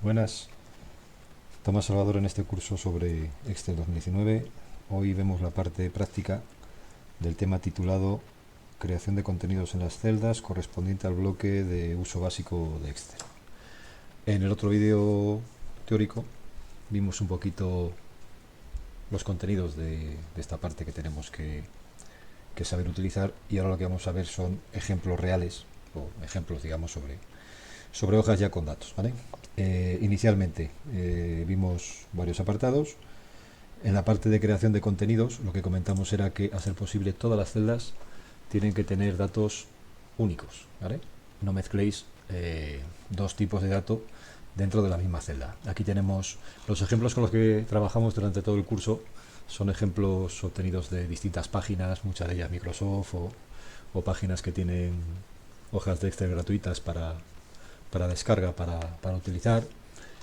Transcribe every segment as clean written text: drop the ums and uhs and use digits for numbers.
Buenas, Tomás Salvador en este curso sobre Excel 2019. Hoy vemos la parte práctica del tema titulado Creación de contenidos en las celdas correspondiente al bloque de uso básico de Excel. En el otro vídeo teórico vimos un poquito los contenidos de esta parte que tenemos que saber utilizar, y ahora lo que vamos a ver son ejemplos reales o ejemplos, digamos, sobre hojas ya con datos, ¿vale? Inicialmente vimos varios apartados. En la parte de creación de contenidos, lo que comentamos era que, a ser posible, todas las celdas tienen que tener datos únicos, ¿vale? No mezcléis dos tipos de datos dentro de la misma celda. Aquí tenemos los ejemplos con los que trabajamos durante todo el curso. Son ejemplos obtenidos de distintas páginas, muchas de ellas Microsoft o páginas que tienen hojas de Excel gratuitas para descarga, para utilizar.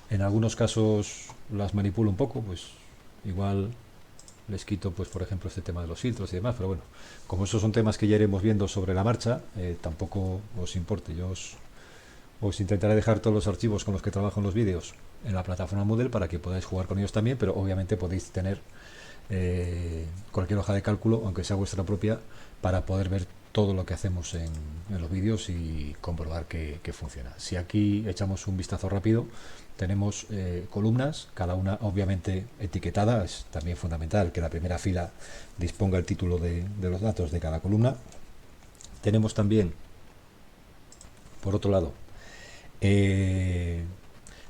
En algunos casos las manipulo un poco, pues igual les quito, pues por ejemplo, este tema de los filtros y demás, pero bueno, como esos son temas que ya iremos viendo sobre la marcha, tampoco os importe. Yo os intentaré dejar todos los archivos con los que trabajo en los vídeos en la plataforma Moodle para que podáis jugar con ellos también, pero obviamente podéis tener cualquier hoja de cálculo, aunque sea vuestra propia, para poder ver todo lo que hacemos en los vídeos y comprobar que funciona. Si aquí echamos un vistazo rápido, tenemos columnas, cada una obviamente etiquetada. Es también fundamental que la primera fila disponga el título de los datos de cada columna. Tenemos también, por otro lado,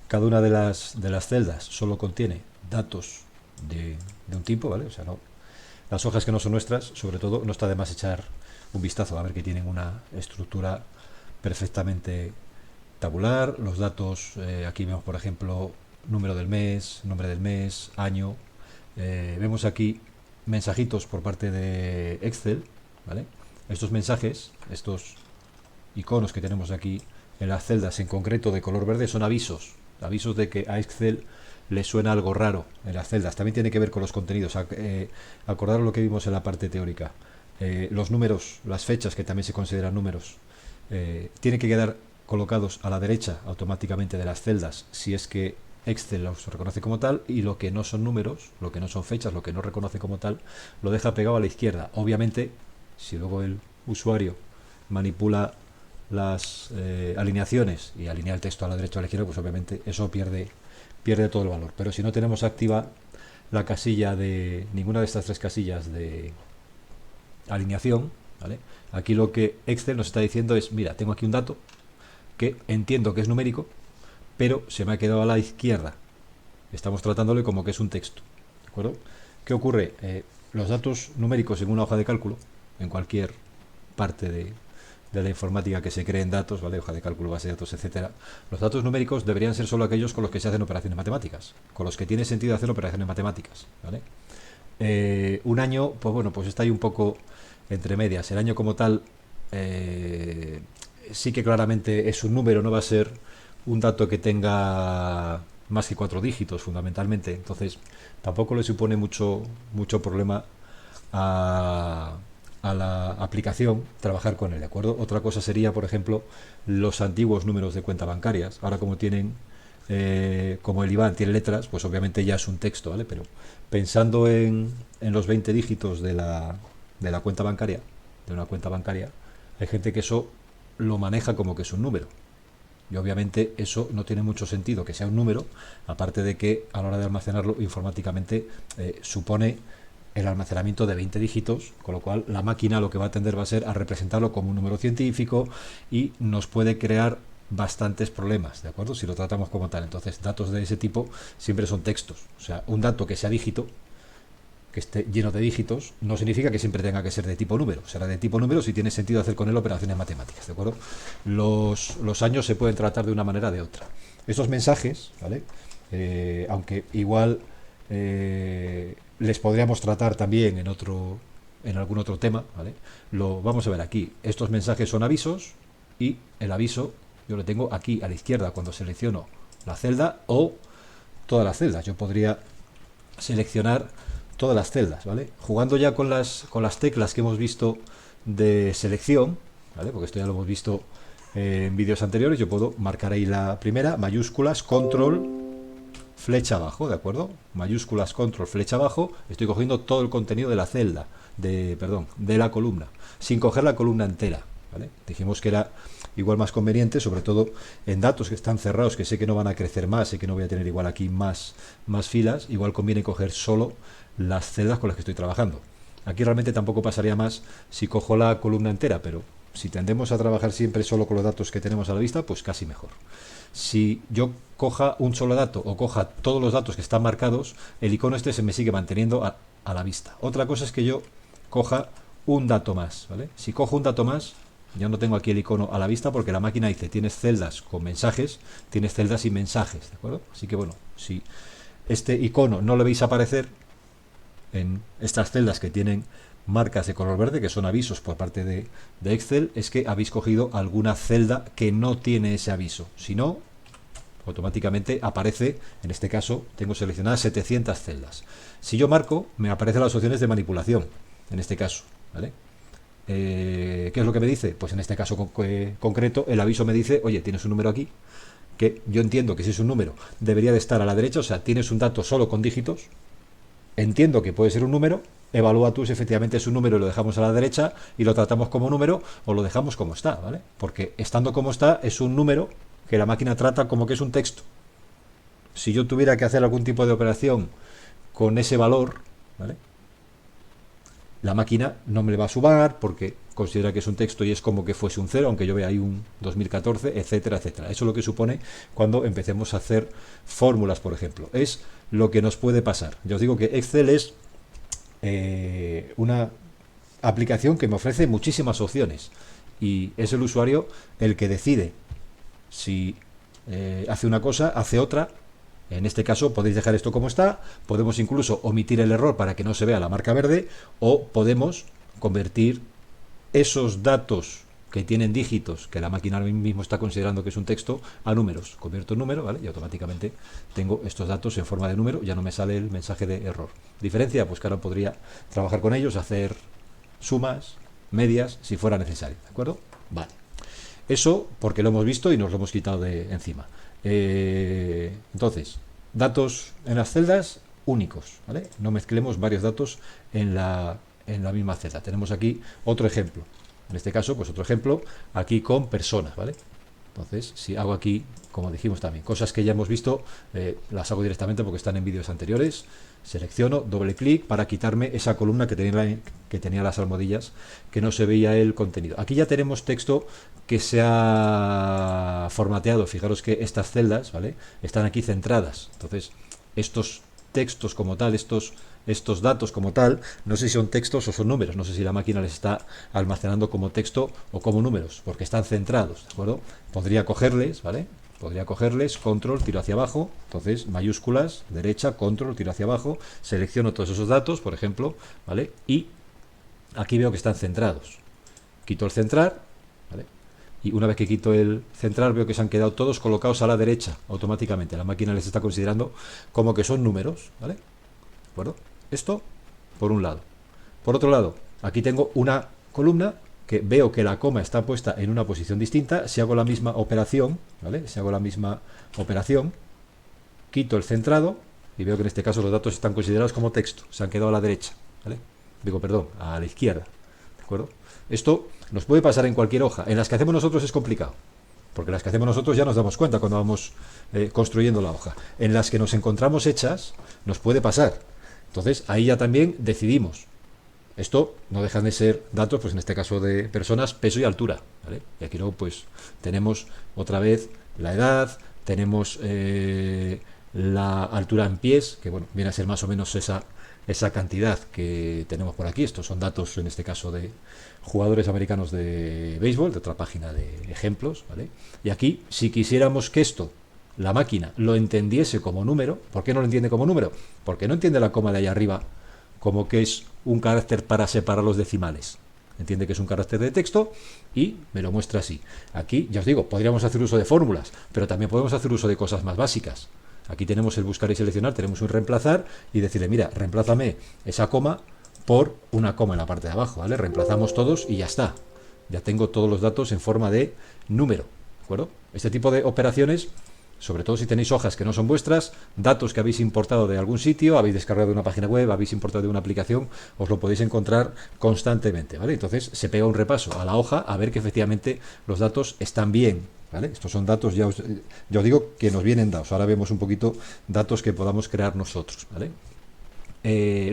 cada una de las celdas solo contiene datos de un tipo, ¿vale? O sea, no, las hojas que no son nuestras, sobre todo, no está de más echar un vistazo a ver que tienen una estructura perfectamente tabular. Los datos, aquí vemos por ejemplo número del mes, nombre del mes, año. Vemos aquí mensajitos por parte de Excel, ¿vale? Estos mensajes, estos iconos que tenemos aquí en las celdas, en concreto de color verde, son avisos, avisos de que a Excel le suena algo raro en las celdas. También tiene que ver con los contenidos. Acordaros lo que vimos en la parte teórica. Los números, las fechas, que también se consideran números, tienen que quedar colocados a la derecha automáticamente de las celdas si es que Excel los reconoce como tal, y lo que no son números, lo que no son fechas, lo que no reconoce como tal, lo deja pegado a la izquierda. Obviamente, si luego el usuario manipula las alineaciones y alinea el texto a la derecha o a la izquierda, pues obviamente eso pierde todo el valor. Pero si no tenemos activa la casilla de ninguna de estas tres casillas de alineación, ¿vale? Aquí lo que Excel nos está diciendo es: mira, tengo aquí un dato que entiendo que es numérico, pero se me ha quedado a la izquierda. Estamos tratándole como que es un texto, ¿de acuerdo? ¿Qué ocurre? Los datos numéricos en una hoja de cálculo, en cualquier parte de la informática que se creen datos, ¿vale? Hoja de cálculo, base de datos, etcétera. Los datos numéricos deberían ser solo aquellos con los que se hacen operaciones matemáticas, con los que tiene sentido hacer operaciones matemáticas, ¿vale? Un año, pues bueno, pues está ahí un poco entre medias. El año como tal sí que claramente es un número, no va a ser un dato que tenga más que 4 dígitos fundamentalmente, entonces tampoco le supone mucho problema a la aplicación trabajar con él, ¿de acuerdo? Otra cosa sería, por ejemplo, los antiguos números de cuenta bancarias. Ahora, como tienen como el IBAN tiene letras, pues obviamente ya es un texto, ¿vale? Pero pensando en los 20 dígitos de la cuenta bancaria, de una cuenta bancaria, hay gente que eso lo maneja como que es un número. Y obviamente eso no tiene mucho sentido que sea un número, aparte de que a la hora de almacenarlo informáticamente supone el almacenamiento de 20 dígitos, con lo cual la máquina lo que va a tender va a ser a representarlo como un número científico, y nos puede crear bastantes problemas, ¿de acuerdo? Si lo tratamos como tal. Entonces, datos de ese tipo siempre son textos. O sea, un dato que sea dígito, que esté lleno de dígitos, no significa que siempre tenga que ser de tipo número. Será de tipo número si tiene sentido hacer con él operaciones matemáticas, ¿de acuerdo? Los años se pueden tratar de una manera o de otra. Estos mensajes, ¿vale? Aunque igual les podríamos tratar también en algún otro tema, ¿vale? Lo vamos a ver aquí. Estos mensajes son avisos, y el aviso yo lo tengo aquí a la izquierda cuando selecciono la celda o todas las celdas. Yo podría seleccionar todas las celdas, ¿vale? Jugando ya con las teclas que hemos visto de selección, ¿vale? Porque esto ya lo hemos visto en vídeos anteriores, yo puedo marcar ahí la primera, mayúsculas, control, flecha abajo, ¿de acuerdo? Mayúsculas, control, flecha abajo, estoy cogiendo todo el contenido de la celda, de la columna, sin coger la columna entera, ¿vale? Dijimos que era igual más conveniente, sobre todo en datos que están cerrados, que sé que no van a crecer más, sé que no voy a tener igual aquí más filas, igual conviene coger solo las celdas con las que estoy trabajando. Aquí realmente tampoco pasaría más si cojo la columna entera, pero si tendemos a trabajar siempre solo con los datos que tenemos a la vista, pues casi mejor. Si yo coja un solo dato o coja todos los datos que están marcados, el icono este se me sigue manteniendo a la vista. Otra cosa es que yo coja un dato más, ¿vale? Si cojo un dato más, ya no tengo aquí el icono a la vista porque la máquina dice, tienes celdas con mensajes, tienes celdas sin mensajes, ¿de acuerdo? Así que bueno, si este icono no lo veis aparecer en estas celdas que tienen marcas de color verde, que son avisos por parte de Excel, es que habéis cogido alguna celda que no tiene ese aviso. Si no, automáticamente aparece, en este caso, tengo seleccionadas 700 celdas. Si yo marco, me aparecen las opciones de manipulación, en este caso, ¿vale? ¿Qué es lo que me dice? Pues en este caso concreto, el aviso me dice, oye, tienes un número aquí, que yo entiendo que si es un número, debería de estar a la derecha, o sea, tienes un dato solo con dígitos, entiendo que puede ser un número, evalúa tú si efectivamente es un número y lo dejamos a la derecha y lo tratamos como número o lo dejamos como está, ¿vale? Porque estando como está es un número que la máquina trata como que es un texto. Si yo tuviera que hacer algún tipo de operación con ese valor, ¿vale?, la máquina no me le va a sumar porque considera que es un texto y es como que fuese un 0, aunque yo vea ahí un 2014, etcétera, etcétera. Eso es lo que supone cuando empecemos a hacer fórmulas, por ejemplo. Es lo que nos puede pasar. Yo os digo que Excel es una aplicación que me ofrece muchísimas opciones y es el usuario el que decide si hace una cosa, hace otra. En este caso podéis dejar esto como está, podemos incluso omitir el error para que no se vea la marca verde, o podemos convertir esos datos que tienen dígitos, que la máquina ahora mismo está considerando que es un texto, a números. Convierto en número, ¿vale? Y automáticamente tengo estos datos en forma de número, ya no me sale el mensaje de error. ¿Diferencia? Pues que ahora podría trabajar con ellos, hacer sumas, medias, si fuera necesario, ¿de acuerdo? Vale. Eso porque lo hemos visto y nos lo hemos quitado de encima. Entonces, datos en las celdas únicos, ¿vale? No mezclemos varios datos en la misma celda. Tenemos aquí otro ejemplo. En este caso, pues otro ejemplo aquí con personas, ¿vale? Entonces, si hago aquí, como dijimos también, cosas que ya hemos visto, las hago directamente porque están en vídeos anteriores. Selecciono, doble clic para quitarme esa columna que tenía las almohadillas, que no se veía el contenido. Aquí ya tenemos texto que se ha formateado. Fijaros que estas celdas, ¿vale?, están aquí centradas. Entonces, estos textos como tal, estos datos como tal, no sé si son textos o son números, no sé si la máquina les está almacenando como texto o como números, porque están centrados, ¿de acuerdo? Podría cogerles, ¿vale? Podría cogerles, control, tiro hacia abajo, entonces mayúsculas, derecha, control, tiro hacia abajo, selecciono todos esos datos, por ejemplo, ¿vale? Y aquí veo que están centrados. Quito el centrar, ¿vale? Y una vez que quito el centrar veo que se han quedado todos colocados a la derecha automáticamente. La máquina les está considerando como que son números, ¿vale? ¿De acuerdo? Esto por un lado. Por otro lado, aquí tengo una columna que veo que la coma está puesta en una posición distinta. Si hago la misma operación, ¿vale? Si hago la misma operación, quito el centrado y veo que en este caso los datos están considerados como texto. Se han quedado a la derecha, ¿vale? Digo, perdón, a la izquierda, ¿de acuerdo? Esto nos puede pasar en cualquier hoja. En las que hacemos nosotros es complicado, porque las que hacemos nosotros ya nos damos cuenta cuando vamos construyendo la hoja. En las que nos encontramos hechas nos puede pasar. Entonces ahí ya también decidimos. Esto no dejan de ser datos, pues en este caso de personas, peso y altura, ¿vale? Y aquí luego pues tenemos otra vez la edad, tenemos la altura en pies, que bueno, viene a ser más o menos esa cantidad que tenemos por aquí. Estos son datos, en este caso, de jugadores americanos de béisbol, de otra página de ejemplos, ¿vale? Y aquí, si quisiéramos que esto, la máquina, lo entendiese como número, ¿por qué no lo entiende como número? Porque no entiende la coma de ahí arriba como que es un carácter para separar los decimales. Entiende que es un carácter de texto y me lo muestra así. Aquí, ya os digo, podríamos hacer uso de fórmulas, pero también podemos hacer uso de cosas más básicas. Aquí tenemos el buscar y seleccionar, tenemos un reemplazar y decirle, mira, reemplázame esa coma por una coma en la parte de abajo, ¿vale? Reemplazamos todos y ya está. ya tengo todos los datos en forma de número, ¿de acuerdo? Este tipo de operaciones, sobre todo si tenéis hojas que no son vuestras, datos que habéis importado de algún sitio, habéis descargado de una página web, habéis importado de una aplicación, os lo podéis encontrar constantemente, ¿vale? Entonces se pega un repaso a la hoja a ver que efectivamente los datos están bien, ¿vale? Estos son datos, ya os digo, que nos vienen dados. Ahora vemos un poquito datos que podamos crear nosotros, ¿vale?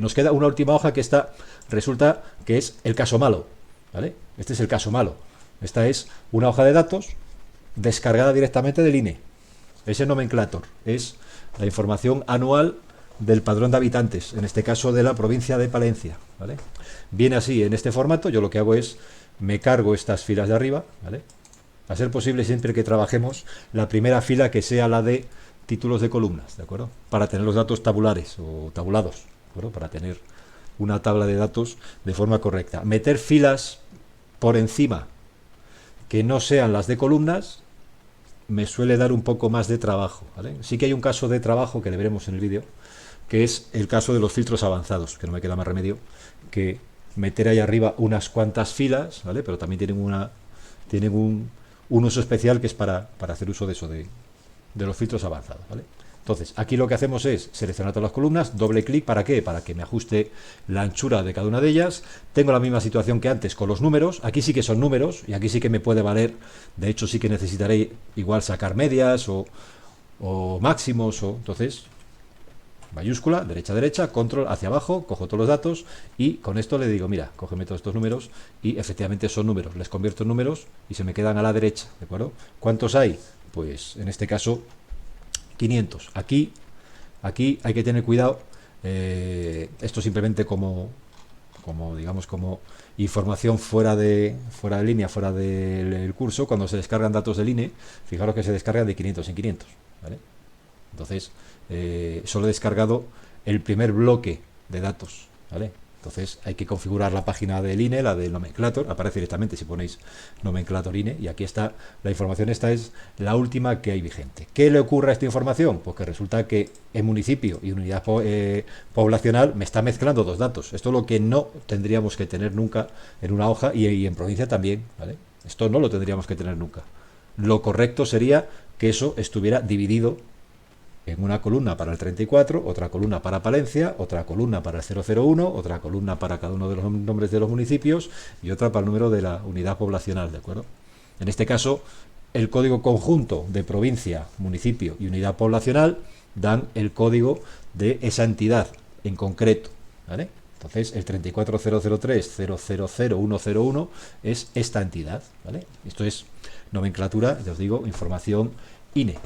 Nos queda una última hoja que esta resulta que es el caso malo, ¿vale? Este es el caso malo. Esta es una hoja de datos descargada directamente del INE. Ese nomenclator es la información anual del padrón de habitantes, en este caso de la provincia de Palencia, ¿vale? Viene así en este formato. Yo lo que hago es me cargo estas filas de arriba, ¿vale? A ser posible, siempre que trabajemos, la primera fila que sea la de títulos de columnas, ¿de acuerdo? Para tener los datos tabulares o tabulados, ¿de acuerdo? Para tener una tabla de datos de forma correcta. Meter filas por encima que no sean las de columnas me suele dar un poco más de trabajo, ¿vale? Sí que hay un caso de trabajo que le veremos en el vídeo, que es el caso de los filtros avanzados, que no me queda más remedio que meter ahí arriba unas cuantas filas, ¿vale? Pero también tienen un uso especial que es para hacer uso de eso, de los filtros avanzados, ¿vale? Entonces, aquí lo que hacemos es seleccionar todas las columnas, doble clic, ¿para qué? Para que me ajuste la anchura de cada una de ellas. Tengo la misma situación que antes con los números. Aquí sí que son números y aquí sí que me puede valer. De hecho, sí que necesitaré igual sacar medias o máximos. Entonces, mayúscula, derecha, control hacia abajo, cojo todos los datos y con esto le digo, mira, cógeme todos estos números y efectivamente son números. Les convierto en números y se me quedan a la derecha, ¿de acuerdo? ¿Cuántos hay? Pues en este caso 500. Aquí hay que tener cuidado. Esto simplemente como digamos, como información fuera de línea, fuera del curso. Cuando se descargan datos del INE, fijaros que se descargan de 500 en 500, ¿vale? Entonces, solo he descargado el primer bloque de datos, ¿vale? Entonces hay que configurar la página del INE, la del nomenclator, aparece directamente si ponéis nomenclator INE, y aquí está la información. Esta es la última que hay vigente. ¿Qué le ocurre a esta información? Pues que resulta que en municipio y unidad poblacional me está mezclando dos datos. Esto es lo que no tendríamos que tener nunca en una hoja y en provincia también, ¿vale? Esto no lo tendríamos que tener nunca. Lo correcto sería que eso estuviera dividido en una columna para el 34, otra columna para Palencia, otra columna para el 001, otra columna para cada uno de los nombres de los municipios y otra para el número de la unidad poblacional, ¿de acuerdo? En este caso, el código conjunto de provincia, municipio y unidad poblacional dan el código de esa entidad en concreto, ¿vale? Entonces, el 34003000101 es esta entidad, ¿vale? Esto es nomenclatura, ya os digo, información INE.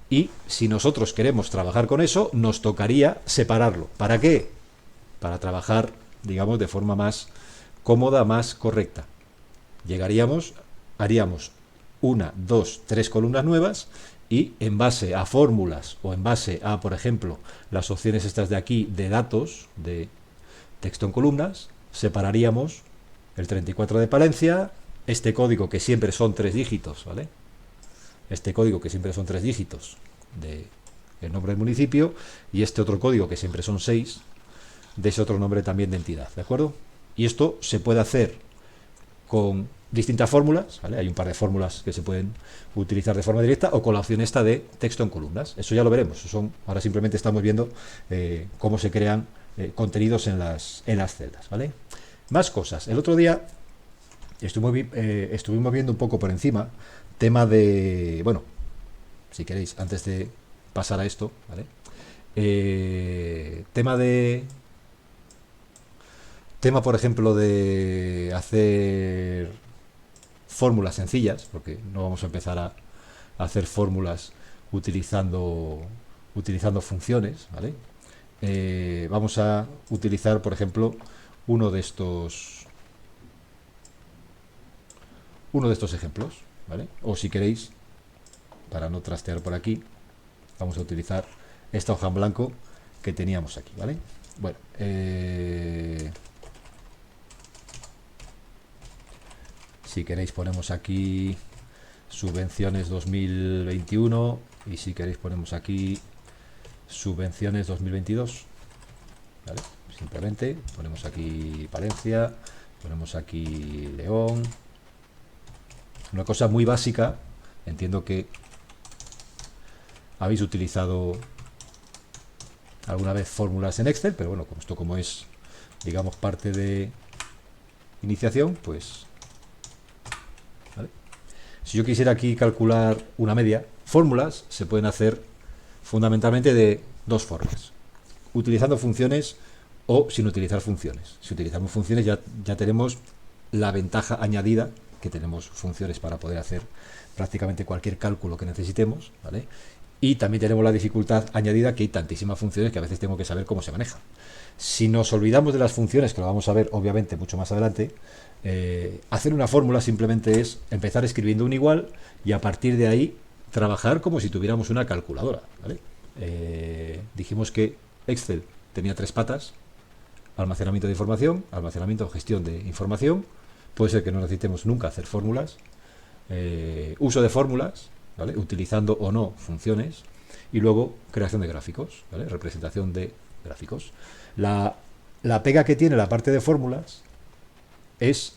Y si nosotros queremos trabajar con eso, nos tocaría separarlo. ¿Para qué? Para trabajar, digamos, de forma más cómoda, más correcta. Haríamos 1, 2, 3 columnas nuevas y en base a fórmulas o en base a, por ejemplo, las opciones estas de aquí de datos, de texto en columnas, separaríamos el 34 de Palencia, este código que siempre son 3 dígitos, ¿vale? Este código que siempre son 3 dígitos de el nombre del municipio y este otro código que siempre son 6 de ese otro nombre también de entidad, ¿de acuerdo? Y esto se puede hacer con distintas fórmulas, ¿vale? Hay un par de fórmulas que se pueden utilizar de forma directa o con la opción esta de texto en columnas. Eso ya lo veremos. Ahora simplemente estamos viendo cómo se crean contenidos en las celdas, ¿vale? Más cosas. El otro día estuvimos viendo un poco por encima tema de, bueno, si queréis, antes de pasar a esto, ¿vale? Tema, por ejemplo, de hacer fórmulas sencillas, porque no vamos a empezar a hacer fórmulas utilizando funciones, ¿vale? Vamos a utilizar, por ejemplo, uno de estos ejemplos, ¿vale? O si queréis, para no trastear por aquí, vamos a utilizar esta hoja en blanco que teníamos aquí, ¿vale? Bueno, si queréis ponemos aquí subvenciones 2021 y si queréis ponemos aquí subvenciones 2022, ¿vale? Simplemente ponemos aquí Palencia, ponemos aquí León, Una cosa muy básica, entiendo que habéis utilizado alguna vez fórmulas en Excel, pero bueno, como es, digamos, parte de iniciación, pues, ¿vale? Si yo quisiera aquí calcular una media, fórmulas se pueden hacer fundamentalmente de dos formas: utilizando funciones o sin utilizar funciones. Si utilizamos funciones ya tenemos la ventaja añadida que tenemos funciones para poder hacer prácticamente cualquier cálculo que necesitemos, ¿vale? Y también tenemos la dificultad añadida que hay tantísimas funciones que a veces tengo que saber cómo se manejan. Si nos olvidamos de las funciones, que lo vamos a ver obviamente mucho más adelante, hacer una fórmula simplemente es empezar escribiendo un igual y a partir de ahí trabajar como si tuviéramos una calculadora, ¿vale? Dijimos que Excel tenía tres patas: almacenamiento de información, almacenamiento, gestión de información. Puede ser que no necesitemos nunca hacer fórmulas, uso de fórmulas, ¿vale? Utilizando o no funciones, y luego creación de gráficos, ¿vale? Representación de gráficos. La pega que tiene la parte de fórmulas es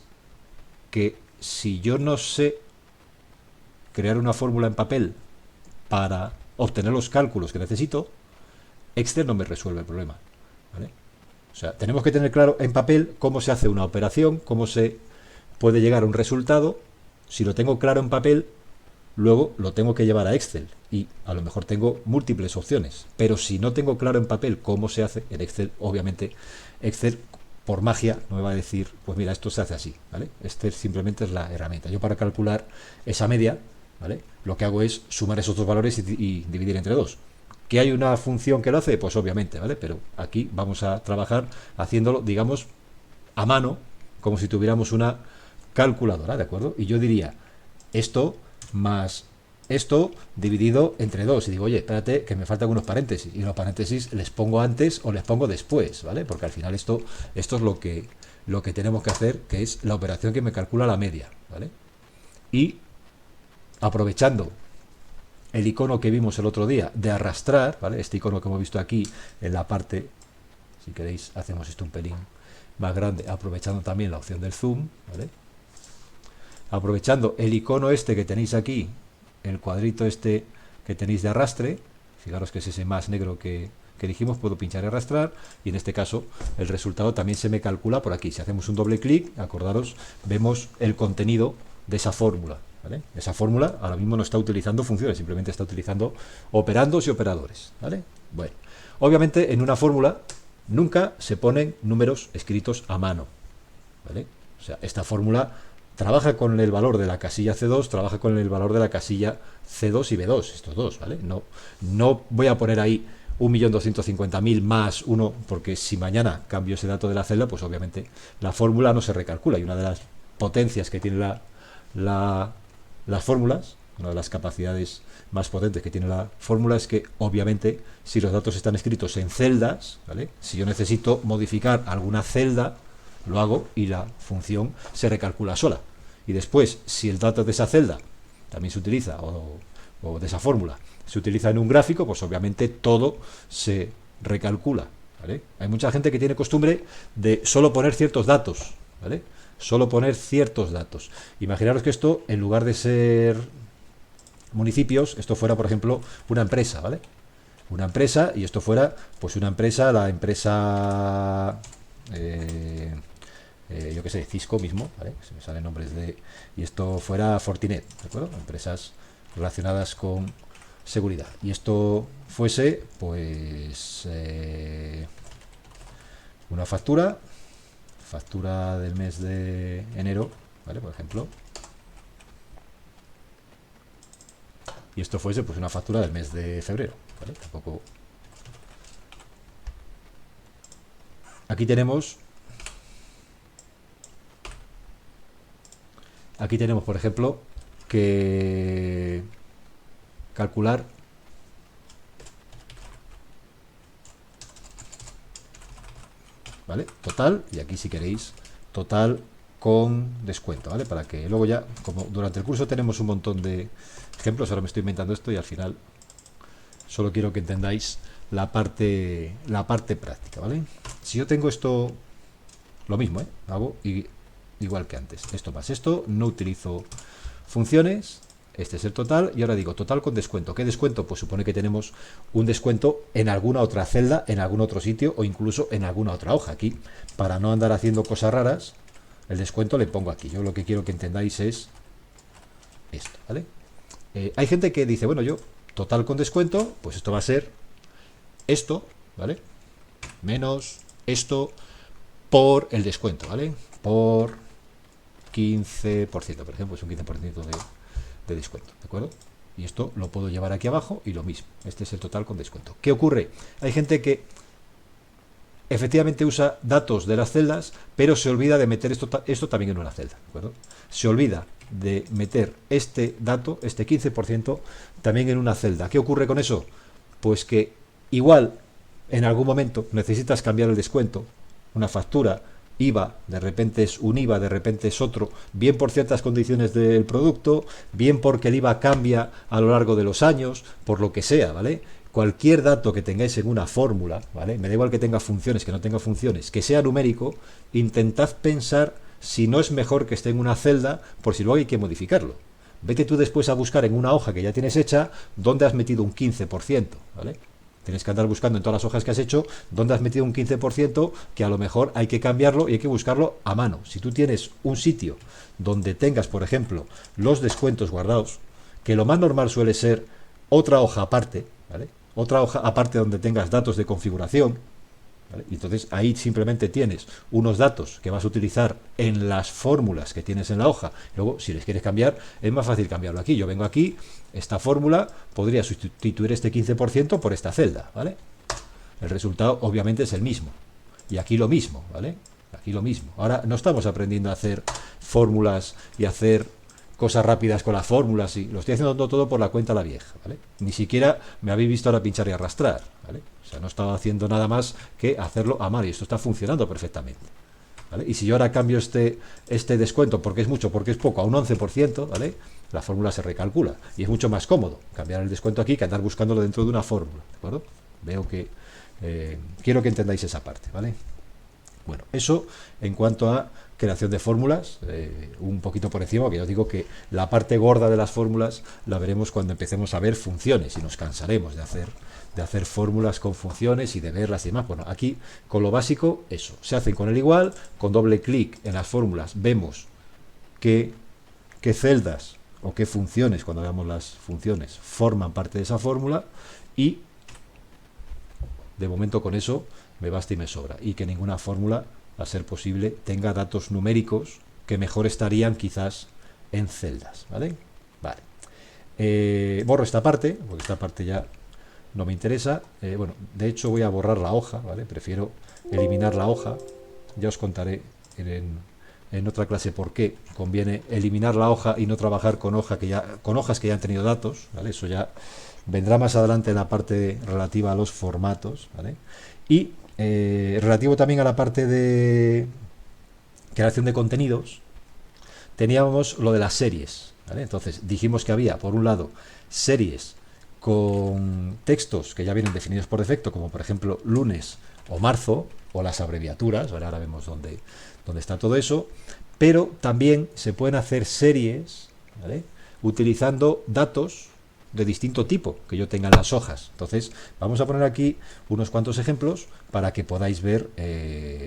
que si yo no sé crear una fórmula en papel para obtener los cálculos que necesito, Excel no me resuelve el problema, ¿vale? O sea, tenemos que tener claro en papel cómo se hace una operación, cómo se puede llegar a un resultado. Si lo tengo claro en papel, luego lo tengo que llevar a Excel y a lo mejor tengo múltiples opciones. Pero si no tengo claro en papel cómo se hace en Excel, obviamente Excel por magia no me va a decir, pues mira, esto se hace así, ¿vale? Excel simplemente es la herramienta. Yo para calcular esa media, ¿vale?, lo que hago es sumar esos dos valores y dividir entre dos. ¿Que hay una función que lo hace? Pues obviamente, ¿vale? Pero aquí vamos a trabajar haciéndolo, digamos, a mano, como si tuviéramos una calculadora, ¿de acuerdo? Y yo diría esto más esto dividido entre dos. Y digo, oye, espérate, que me faltan unos paréntesis. Y los paréntesis les pongo antes o les pongo después, ¿vale? Porque al final esto es lo que tenemos que hacer, que es la operación que me calcula la media, ¿vale? Y aprovechando el icono que vimos el otro día de arrastrar, ¿vale?, este icono que hemos visto aquí en la parte, si queréis hacemos esto un pelín más grande, aprovechando también la opción del zoom, ¿vale?, aprovechando el icono este que tenéis aquí, el cuadrito este que tenéis de arrastre, fijaros que es ese más negro que dijimos, puedo pinchar y arrastrar, y en este caso el resultado también se me calcula por aquí. Si hacemos un doble clic, acordaros, vemos el contenido de esa fórmula, ¿vale? Esa fórmula ahora mismo no está utilizando funciones, simplemente está utilizando operandos y operadores, ¿vale? Bueno, obviamente en una fórmula nunca se ponen números escritos a mano, ¿vale? O sea, esta fórmula trabaja con el valor de la casilla C2, trabaja con el valor de la casilla C2 y B2, estos dos, ¿vale? No voy a poner ahí 1.250.000 más 1, porque si mañana cambio ese dato de la celda, pues obviamente la fórmula no se recalcula. Y una de las potencias que tiene las fórmulas, una de las capacidades más potentes que tiene la fórmula, es que obviamente si los datos están escritos en celdas, ¿vale?, si yo necesito modificar alguna celda, lo hago y la función se recalcula sola. Y después, si el dato de esa celda también se utiliza, o de esa fórmula se utiliza en un gráfico, pues obviamente todo se recalcula, ¿vale? Hay mucha gente que tiene costumbre de solo poner ciertos datos, ¿vale? Solo poner ciertos datos. Imaginaros que esto, en lugar de ser municipios, esto fuera, por ejemplo, una empresa, ¿vale? Una empresa, y esto fuera, pues una empresa, la empresa... yo que sé, Cisco mismo, ¿vale? Se me salen nombres de... Y esto fuera Fortinet, ¿de acuerdo? Empresas relacionadas con seguridad. Y esto fuese, pues, una factura del mes de enero, ¿vale?, por ejemplo. Y esto fuese, pues, una factura del mes de febrero, ¿vale? Tampoco... Aquí tenemos, por ejemplo, que calcular ¿vale? Total, y aquí si queréis, total con descuento, ¿vale? Para que luego ya, como durante el curso tenemos un montón de ejemplos, ahora me estoy inventando esto y al final solo quiero que entendáis la parte práctica, ¿vale? Si yo tengo esto, lo mismo, hago igual que antes, esto más esto, no utilizo funciones, este es el total, y ahora digo total con descuento. ¿Qué descuento? Pues supone que tenemos un descuento en alguna otra celda, en algún otro sitio o incluso en alguna otra hoja. Aquí, para no andar haciendo cosas raras, el descuento le pongo aquí. Yo lo que quiero que entendáis es esto, ¿vale? Hay gente que dice, bueno, yo total con descuento, pues esto va a ser esto, ¿vale? Menos esto por el descuento, ¿vale? Por 15%, por ejemplo, es un 15% de descuento, ¿de acuerdo? Y esto lo puedo llevar aquí abajo y lo mismo. Este es el total con descuento. ¿Qué ocurre? Hay gente que efectivamente usa datos de las celdas, pero se olvida de meter esto también en una celda, ¿de acuerdo? Se olvida de meter este dato, este 15%, también en una celda. ¿Qué ocurre con eso? Pues que igual en algún momento necesitas cambiar el descuento, una factura, IVA, de repente es un IVA, de repente es otro, bien por ciertas condiciones del producto, bien porque el IVA cambia a lo largo de los años, por lo que sea, ¿vale? Cualquier dato que tengáis en una fórmula, ¿vale? Me da igual que tenga funciones, que no tenga funciones, que sea numérico, intentad pensar si no es mejor que esté en una celda, por si luego hay que modificarlo. Vete tú después a buscar en una hoja que ya tienes hecha, dónde has metido un 15%, ¿vale? Tienes que andar buscando en todas las hojas que has hecho dónde has metido un 15% que a lo mejor hay que cambiarlo y hay que buscarlo a mano. Si tú tienes un sitio donde tengas, por ejemplo, los descuentos guardados, que lo más normal suele ser otra hoja aparte, ¿vale? Otra hoja aparte donde tengas datos de configuración, ¿vale? Y entonces ahí simplemente tienes unos datos que vas a utilizar en las fórmulas que tienes en la hoja. Luego, si les quieres cambiar, es más fácil cambiarlo aquí. Yo vengo aquí, esta fórmula podría sustituir este 15% por esta celda, ¿vale? El resultado obviamente es el mismo. Y aquí lo mismo, ¿vale? Aquí lo mismo. Ahora no estamos aprendiendo a hacer fórmulas y hacer cosas rápidas con las fórmulas, y lo estoy haciendo todo por la cuenta la vieja, ¿vale? Ni siquiera me habéis visto ahora pinchar y arrastrar, ¿vale? O sea, no estaba haciendo nada más que hacerlo a mano y esto está funcionando perfectamente, ¿vale? Y si yo ahora cambio este descuento, porque es mucho, porque es poco, a un 11%, ¿vale? La fórmula se recalcula y es mucho más cómodo cambiar el descuento aquí que andar buscándolo dentro de una fórmula, ¿de acuerdo? Veo que quiero que entendáis esa parte, ¿vale? Bueno, eso en cuanto a creación de fórmulas, un poquito por encima, que yo os digo que la parte gorda de las fórmulas la veremos cuando empecemos a ver funciones y nos cansaremos de hacer fórmulas con funciones y de verlas y demás. Bueno, aquí con lo básico, eso, se hacen con el igual, con doble clic en las fórmulas vemos qué celdas o qué funciones, cuando veamos las funciones, forman parte de esa fórmula y de momento con eso me basta y me sobra, y que ninguna fórmula, a ser posible, tenga datos numéricos que mejor estarían quizás en celdas, ¿vale? Vale. Borro esta parte, porque esta parte ya no me interesa. Bueno, de hecho voy a borrar la hoja, ¿vale? Prefiero eliminar la hoja. Ya os contaré en otra clase por qué conviene eliminar la hoja y no trabajar con hojas que ya han tenido datos, ¿vale? Eso ya vendrá más adelante en la parte relativa a los formatos, ¿vale? Y relativo también a la parte de creación de contenidos, teníamos lo de las series, ¿vale? Entonces dijimos que había, por un lado, series con textos que ya vienen definidos por defecto, como por ejemplo lunes o marzo, o las abreviaturas, ¿vale? Ahora vemos dónde está todo eso, pero también se pueden hacer series, ¿vale? Utilizando datos de distinto tipo que yo tenga en las hojas. Entonces vamos a poner aquí unos cuantos ejemplos para que podáis ver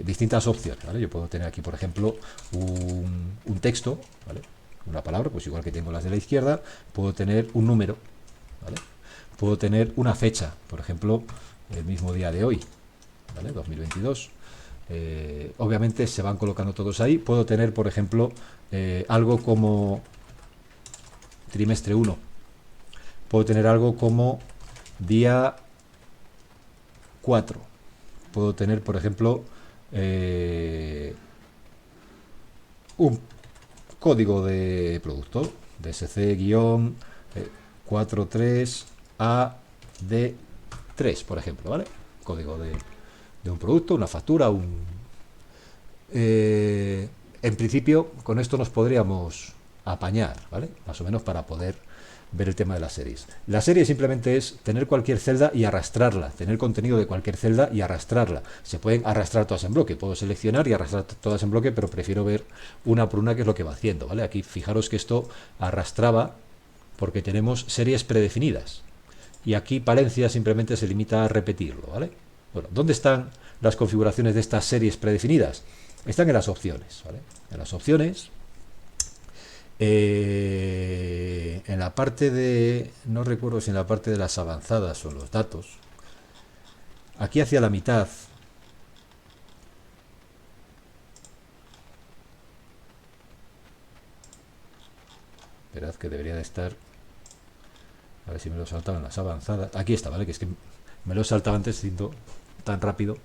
distintas opciones, ¿vale? Yo puedo tener aquí, por ejemplo, un texto, ¿vale? Una palabra, pues igual que tengo las de la izquierda, puedo tener un número, ¿vale? Puedo tener una fecha, por ejemplo, el mismo día de hoy, ¿vale? 2022. Obviamente se van colocando todos ahí. Puedo tener, por ejemplo, algo como trimestre 1. Puedo tener algo como día 4. Puedo tener, por ejemplo, un código de producto, DSC-43AD3, por ejemplo, ¿vale? Código de un producto, una factura, en principio, con esto nos podríamos apañar, ¿vale? Más o menos para poder ver el tema de las series. La serie simplemente es tener cualquier celda y arrastrarla, tener contenido de cualquier celda y arrastrarla. Se pueden arrastrar todas en bloque, puedo seleccionar y arrastrar todas en bloque, pero prefiero ver una por una qué es lo que va haciendo, ¿vale? Aquí fijaros que esto arrastraba porque tenemos series predefinidas. Y aquí Palencia simplemente se limita a repetirlo, ¿vale? Bueno, ¿dónde están las configuraciones de estas series predefinidas? Están en las opciones, ¿vale? En las opciones, en la parte de, no recuerdo si en la parte de las avanzadas o los datos, aquí hacia la mitad, esperad que debería de estar, a ver si me lo saltaban las avanzadas, aquí está, ¿vale? Que es que me lo saltaba antes siendo tan rápido.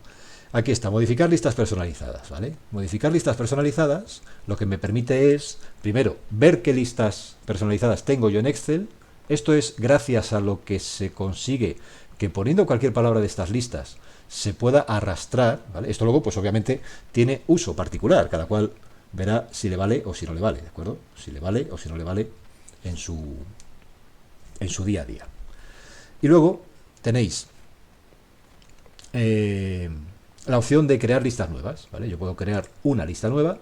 Aquí está, modificar listas personalizadas, ¿vale? Modificar listas personalizadas lo que me permite es, primero, ver qué listas personalizadas tengo yo en Excel. Esto es gracias a lo que se consigue que poniendo cualquier palabra de estas listas se pueda arrastrar, ¿vale? Esto luego, pues obviamente, tiene uso particular. Cada cual verá si le vale o si no le vale, ¿de acuerdo? Si le vale o si no le vale en su día a día. Y luego tenéis la opción de crear listas nuevas, ¿vale? Yo puedo crear una lista nueva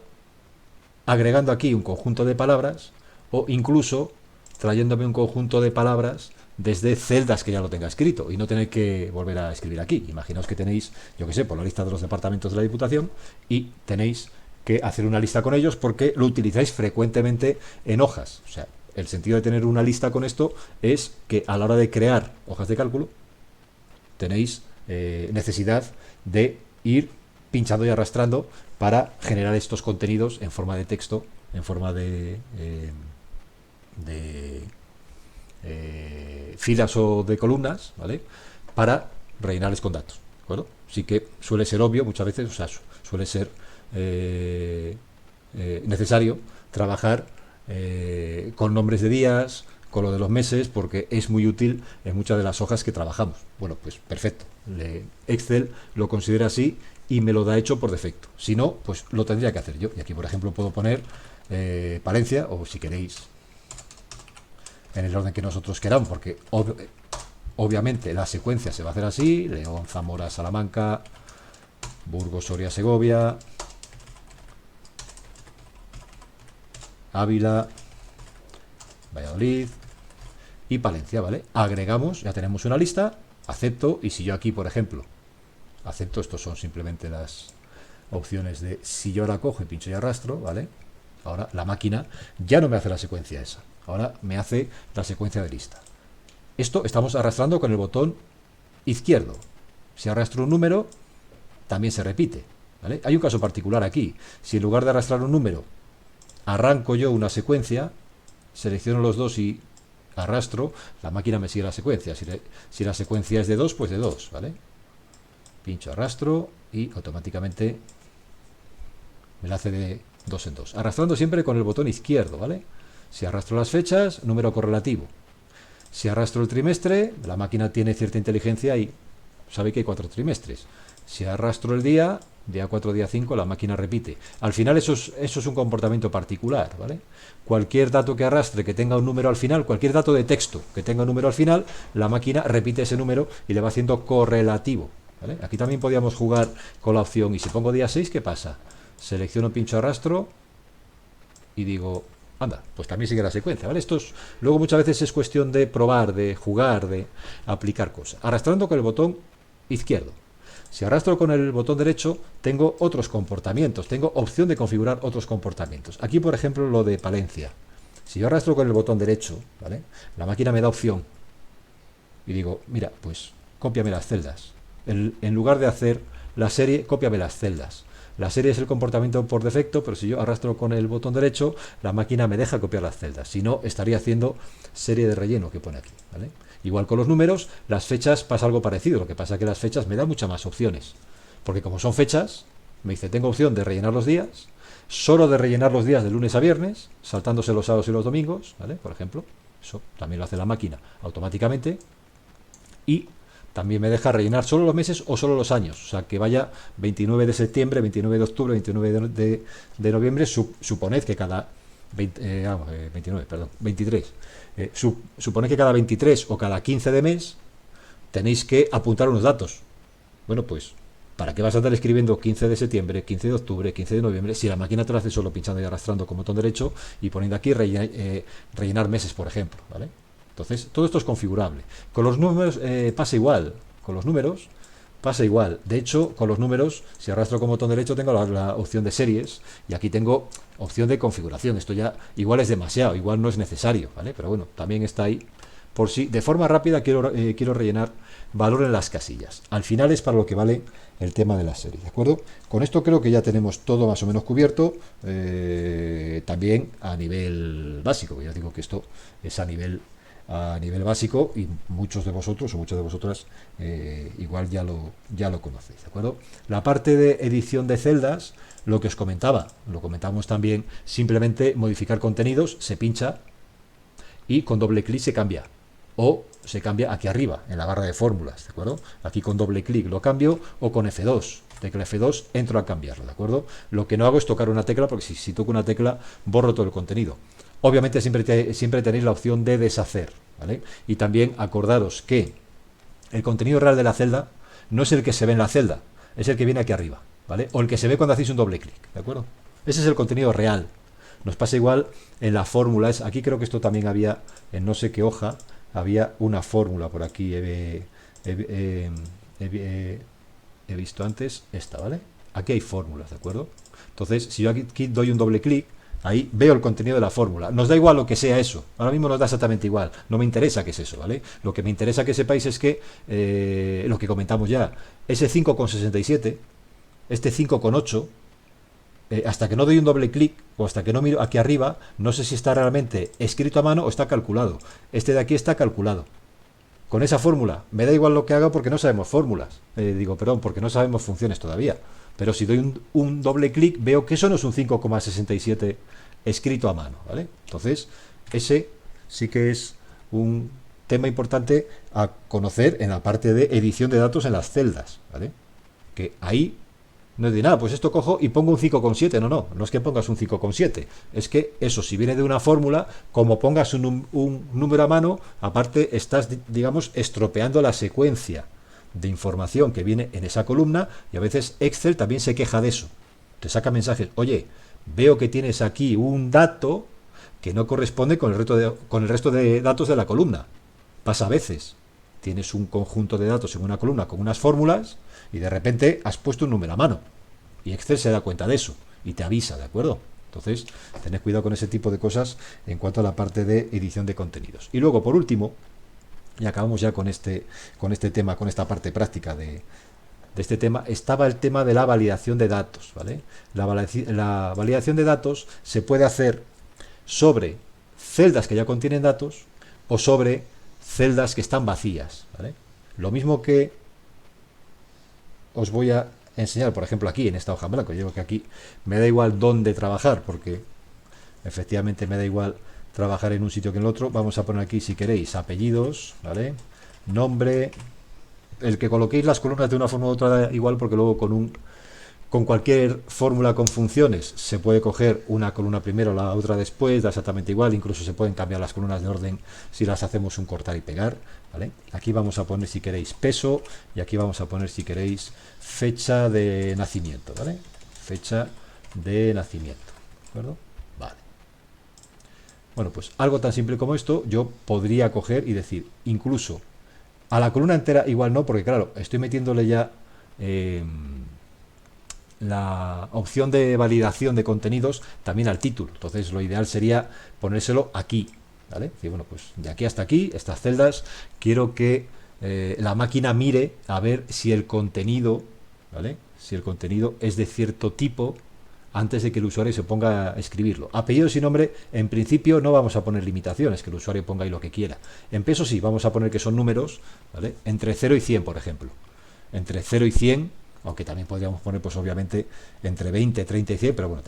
agregando aquí un conjunto de palabras o incluso trayéndome un conjunto de palabras desde celdas que ya lo tenga escrito y no tener que volver a escribir aquí. Imaginaos que tenéis, yo que sé, por la lista de los departamentos de la Diputación y tenéis que hacer una lista con ellos porque lo utilizáis frecuentemente en hojas. O sea, el sentido de tener una lista con esto es que a la hora de crear hojas de cálculo tenéis necesidad de ir pinchando y arrastrando para generar estos contenidos en forma de texto, en forma de filas o de columnas, ¿vale? Para rellenarles con datos, ¿de acuerdo? Sí que suele ser obvio muchas veces, o sea, suele ser necesario trabajar con nombres de días, con lo de los meses, porque es muy útil en muchas de las hojas que trabajamos. Bueno, pues perfecto. Excel lo considera así y me lo da hecho por defecto. Si no, pues lo tendría que hacer yo. Y aquí, por ejemplo, puedo poner Palencia, o si queréis, en el orden que nosotros queramos, porque obviamente la secuencia se va a hacer así: León, Zamora, Salamanca, Burgos, Soria, Segovia, Ávila, Valladolid y Palencia, ¿vale? Agregamos, ya tenemos una lista, acepto, y si yo aquí, por ejemplo, acepto, estos son simplemente las opciones de si yo la cojo y pincho y arrastro, ¿vale? Ahora la máquina ya no me hace la secuencia esa, ahora me hace la secuencia de lista. Esto estamos arrastrando con el botón izquierdo. Si arrastro un número, también se repite, ¿vale? Hay un caso particular aquí. Si en lugar de arrastrar un número, arranco yo una secuencia, selecciono los dos y arrastro, la máquina me sigue la secuencia. Si la secuencia es de 2, pues de 2, ¿vale? Pincho, arrastro y automáticamente me la hace de 2 en 2. Arrastrando siempre con el botón izquierdo, ¿vale? Si arrastro las fechas, número correlativo. Si arrastro el trimestre, la máquina tiene cierta inteligencia y sabe que hay 4 trimestres. Si arrastro el día, día 4, día 5, la máquina repite. Al final eso es un comportamiento particular, ¿vale? Cualquier dato que arrastre que tenga un número al final, cualquier dato de texto que tenga un número al final, la máquina repite ese número y le va haciendo correlativo, ¿vale? Aquí también podríamos jugar con la opción, y si pongo día 6, ¿qué pasa? Selecciono, pincho, arrastro y digo, anda, pues también sigue la secuencia, ¿vale? Luego muchas veces es cuestión de probar, de jugar, de aplicar cosas. Arrastrando con el botón izquierdo. Si arrastro con el botón derecho, tengo otros comportamientos, tengo opción de configurar otros comportamientos. Aquí, por ejemplo, lo de Palencia. Si yo arrastro con el botón derecho, ¿vale? La máquina me da opción y digo, mira, pues cópiame las celdas. En lugar de hacer la serie, cópiame las celdas. La serie es el comportamiento por defecto, pero si yo arrastro con el botón derecho, la máquina me deja copiar las celdas. Si no, estaría haciendo serie de relleno que pone aquí, ¿vale? Igual con los números, las fechas pasa algo parecido. Lo que pasa es que las fechas me dan muchas más opciones. Porque como son fechas, me dice, tengo opción de rellenar los días, solo de rellenar los días de lunes a viernes, saltándose los sábados y los domingos, ¿vale? Por ejemplo, eso también lo hace la máquina automáticamente. Y también me deja rellenar solo los meses o solo los años. O sea, que vaya 29 de septiembre, 29 de octubre, 29 de noviembre. Suponed que cada 29, perdón, 23. Supone que cada 23 o cada 15 de mes tenéis que apuntar unos datos. Bueno, pues, ¿para qué vas a estar escribiendo 15 de septiembre, 15 de octubre, 15 de noviembre, si la máquina te lo hace solo pinchando y arrastrando con botón derecho y poniendo aquí rellenar meses, por ejemplo, ¿vale? Entonces, todo esto es configurable. Con los números pasa igual. Con los números pasa igual. De hecho, con los números, si arrastro con botón derecho, tengo la opción de series y aquí tengo opción de configuración. Esto ya igual es demasiado, igual no es necesario, ¿vale? Pero bueno, también está ahí. Por si de forma rápida quiero rellenar valor en las casillas. Al final es para lo que vale el tema de las series, ¿de acuerdo? Con esto creo que ya tenemos todo más o menos cubierto, también a nivel básico. Ya digo que esto es a nivel básico y muchos de vosotros o muchas de vosotras igual ya lo conocéis, ¿de acuerdo? La parte de edición de celdas, lo que os comentaba, lo comentamos también, simplemente modificar contenidos, se pincha y con doble clic se cambia, o se cambia aquí arriba en la barra de fórmulas, ¿de acuerdo? Aquí con doble clic lo cambio, o con F2, tecla F2 entro a cambiarlo, ¿de acuerdo? Lo que no hago es tocar una tecla, porque si toco una tecla borro todo el contenido. Obviamente siempre tenéis la opción de deshacer, ¿vale? Y también acordaros que el contenido real de la celda no es el que se ve en la celda, es el que viene aquí arriba, ¿vale? O el que se ve cuando hacéis un doble clic, ¿de acuerdo? Ese es el contenido real. Nos pasa igual en la fórmula. Aquí creo que esto también había, en no sé qué hoja, había una fórmula por aquí. He visto antes esta, ¿vale? Aquí hay fórmulas, ¿de acuerdo? Entonces, si yo aquí doy un doble clic, ahí veo el contenido de la fórmula. Nos da igual lo que sea eso. Ahora mismo nos da exactamente igual. No me interesa qué es eso, ¿vale? Lo que me interesa que sepáis es que, lo que comentamos ya, ese 5,67, este 5,8, hasta que no doy un doble clic o hasta que no miro aquí arriba, no sé si está realmente escrito a mano o está calculado. Este de aquí está calculado. Con esa fórmula, me da igual lo que haga porque no sabemos fórmulas. Porque no sabemos funciones todavía. Pero si doy un doble clic, veo que eso no es un 5,67 escrito a mano, ¿vale? Entonces, ese sí que es un tema importante a conocer en la parte de edición de datos en las celdas, ¿vale? Que ahí no es de nada, pues esto cojo y pongo un 5,7. No es que pongas un 5,7. Es que eso, si viene de una fórmula, como pongas un número a mano, aparte estás, digamos, estropeando la secuencia de información que viene en esa columna, y a veces Excel también se queja de eso. Te saca mensajes, oye, veo que tienes aquí un dato que no corresponde con el resto de datos de la columna. Pasa a veces. Tienes un conjunto de datos en una columna con unas fórmulas y de repente has puesto un número a mano. Y Excel se da cuenta de eso y te avisa, ¿de acuerdo? Entonces, tened cuidado con ese tipo de cosas en cuanto a la parte de edición de contenidos. Y luego, por último, y acabamos ya con este tema, con esta parte práctica de este tema, estaba el tema de la validación de datos, ¿vale? La validación de datos se puede hacer sobre celdas que ya contienen datos o sobre celdas que están vacías, ¿vale? Lo mismo que os voy a enseñar, por ejemplo, aquí en esta hoja en blanco. Yo digo que aquí me da igual dónde trabajar, porque efectivamente me da igual trabajar en un sitio que en el otro. Vamos a poner aquí, si queréis, apellidos, ¿vale? Nombre. El que coloquéis las columnas de una forma u otra da igual, porque luego con cualquier fórmula con funciones se puede coger una columna primero, la otra después, da exactamente igual. Incluso se pueden cambiar las columnas de orden si las hacemos un cortar y pegar, ¿vale? Aquí vamos a poner, si queréis, peso, y aquí vamos a poner, si queréis, fecha de nacimiento, ¿vale? Fecha de nacimiento, ¿de acuerdo? Vale. Bueno, pues algo tan simple como esto, yo podría coger y decir, incluso a la columna entera igual no, porque claro, estoy metiéndole ya la opción de validación de contenidos también al título. Entonces lo ideal sería ponérselo aquí, ¿vale? Y bueno, pues de aquí hasta aquí, estas celdas, quiero que la máquina mire a ver si el contenido, ¿vale? Si el contenido es de cierto tipo antes de que el usuario se ponga a escribirlo. Apellidos y nombre, en principio no vamos a poner limitaciones, que el usuario ponga ahí lo que quiera. En peso sí, vamos a poner que son números, ¿vale? Entre 0 y 100, por ejemplo. Entre 0 y 100, aunque también podríamos poner, pues obviamente, entre 20, 30 y 100, pero bueno,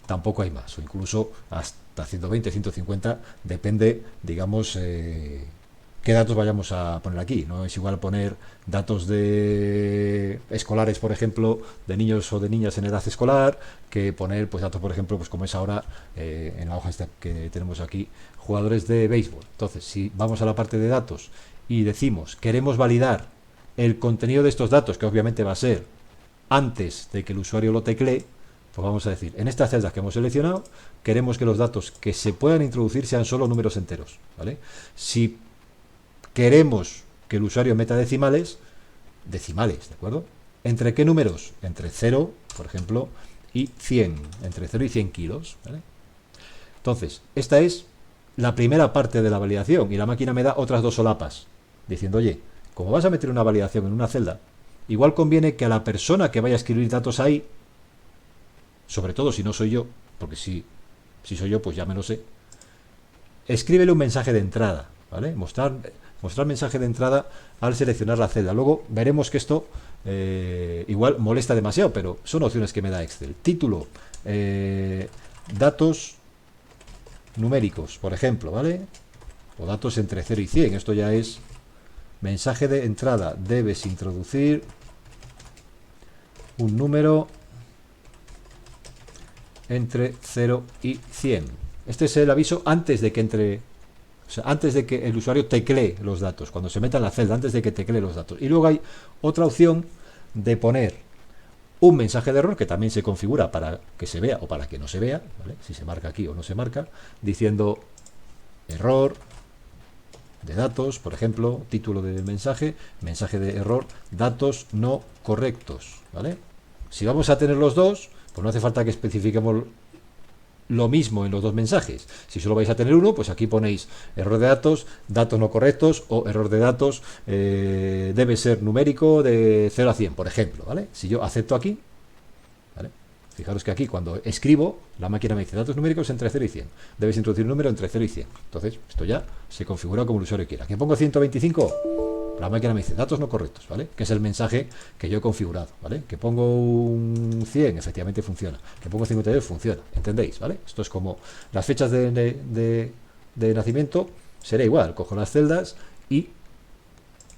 tampoco hay más. O incluso hasta 120, 150, depende, digamos, qué qué datos vayamos a poner aquí. No es igual poner datos de escolares, por ejemplo, de niños o de niñas en edad escolar, que poner pues datos, por ejemplo, pues como es ahora en la hoja esta que tenemos aquí, jugadores de béisbol. Entonces, si vamos a la parte de datos y decimos queremos validar el contenido de estos datos, que obviamente va a ser antes de que el usuario lo teclee, pues vamos a decir, en estas celdas que hemos seleccionado, queremos que los datos que se puedan introducir sean solo números enteros, ¿vale? Si queremos que el usuario meta decimales, ¿de acuerdo? ¿Entre qué números? Entre 0, por ejemplo, y 100, entre 0 y 100 kilos, ¿vale? Entonces, esta es la primera parte de la validación y la máquina me da otras dos solapas, diciendo, oye, como vas a meter una validación en una celda, igual conviene que a la persona que vaya a escribir datos ahí, sobre todo si no soy yo, porque si soy yo, pues ya me lo sé, escríbele un mensaje de entrada, ¿vale? Mostrar mensaje de entrada al seleccionar la celda. Luego veremos que esto igual molesta demasiado, pero son opciones que me da Excel. Título, datos numéricos, por ejemplo, ¿vale? O datos entre 0 y 100. Esto ya es mensaje de entrada. Debes introducir un número entre 0 y 100. Este es el aviso antes de que entre, o sea, antes de que el usuario teclee los datos, cuando se meta en la celda, antes de que teclee los datos. Y luego hay otra opción de poner un mensaje de error que también se configura para que se vea o para que no se vea, ¿vale? Si se marca aquí o no se marca, diciendo error de datos, por ejemplo, título del mensaje, mensaje de error, datos no correctos, ¿vale? Si vamos a tener los dos, pues no hace falta que especifiquemos lo mismo en los dos mensajes. Si solo vais a tener uno, pues aquí ponéis error de datos, datos no correctos, o error de datos debe ser numérico de 0 a 100, por ejemplo, ¿vale? Si yo acepto aquí, ¿vale? Fijaros que aquí cuando escribo, la máquina me dice datos numéricos entre 0 y 100. Debes introducir un número entre 0 y 100. Entonces, esto ya se configura como el usuario quiera. ¿Que pongo 125? La máquina me dice datos no correctos, ¿vale? Que es el mensaje que yo he configurado, ¿vale? Que pongo un 100, efectivamente funciona. Que pongo 52, funciona. ¿Entendéis? ¿Vale? Esto es como las fechas de nacimiento, será igual. Cojo las celdas y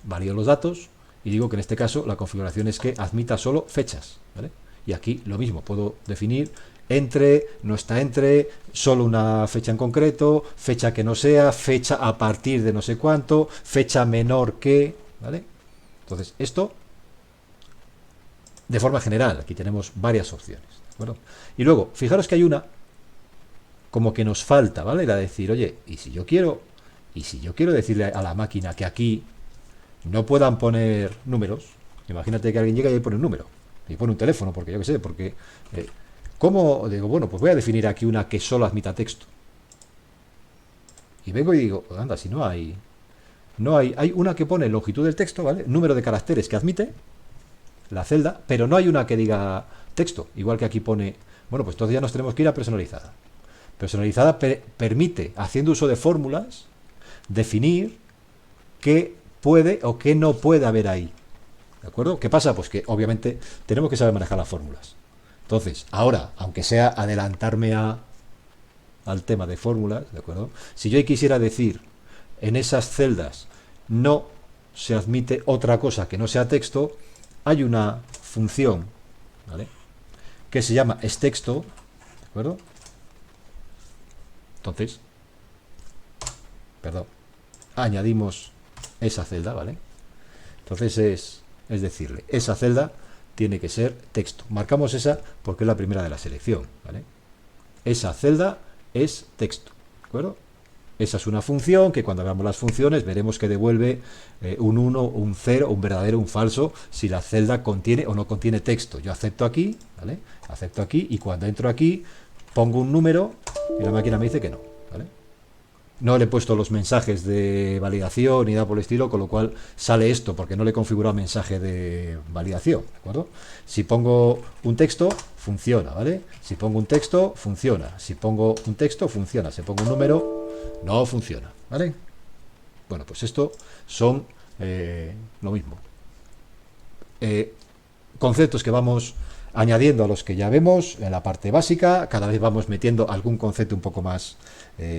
valido los datos y digo que en este caso la configuración es que admita solo fechas, ¿vale? Y aquí lo mismo, puedo definir entre, no está entre, solo una fecha en concreto, fecha que no sea, fecha a partir de no sé cuánto, fecha menor que, ¿vale? Entonces, esto de forma general, aquí tenemos varias opciones, ¿de acuerdo? Y luego, fijaros que hay una como que nos falta, ¿vale? Era decir, oye, y si yo quiero decirle a la máquina que aquí no puedan poner números, imagínate que alguien llega y pone un número, y pone un teléfono, porque yo qué sé, porque ¿cómo? Digo, bueno, pues voy a definir aquí una que solo admita texto. Y vengo y digo, anda, si hay una que pone longitud del texto, ¿vale? Número de caracteres que admite la celda, pero no hay una que diga texto, igual que aquí pone, bueno, pues entonces ya nos tenemos que ir a personalizada. Personalizada permite, haciendo uso de fórmulas, definir qué puede o qué no puede haber ahí. ¿De acuerdo? ¿Qué pasa? Pues que obviamente tenemos que saber manejar las fórmulas. Entonces, ahora, aunque sea adelantarme al tema de fórmulas, ¿de acuerdo? Si yo quisiera decir en esas celdas no se admite otra cosa que no sea texto, hay una función, ¿vale? Que se llama texto, ¿de acuerdo? Entonces, añadimos esa celda, ¿vale? Entonces es decirle, esa celda tiene que ser texto. Marcamos esa porque es la primera de la selección, ¿vale? Esa celda es texto, ¿de acuerdo? Esa es una función que cuando veamos las funciones veremos que devuelve un 1, un 0, un verdadero, un falso, si la celda contiene o no contiene texto. Yo acepto aquí, ¿vale? Acepto aquí y cuando entro aquí pongo un número y la máquina me dice que no, ¿vale? No le he puesto los mensajes de validación ni nada por el estilo, con lo cual sale esto, porque no le he configurado mensaje de validación, ¿de acuerdo? Si pongo un texto, funciona, ¿vale? Si pongo un texto, funciona. Si pongo un texto, funciona. Si pongo un número, no funciona, ¿vale? Bueno, pues esto son lo mismo. Conceptos que vamos añadiendo a los que ya vemos en la parte básica. Cada vez vamos metiendo algún concepto un poco más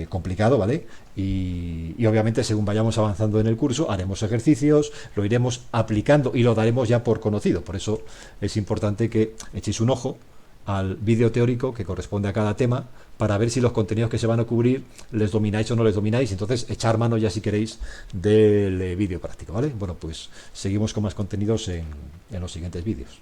complicado, ¿vale? Y obviamente según vayamos avanzando en el curso haremos ejercicios, lo iremos aplicando y lo daremos ya por conocido. Por eso es importante que echéis un ojo al vídeo teórico que corresponde a cada tema para ver si los contenidos que se van a cubrir les domináis o no les domináis, entonces echar mano ya si queréis del vídeo práctico, ¿vale? Bueno, pues seguimos con más contenidos en los siguientes vídeos.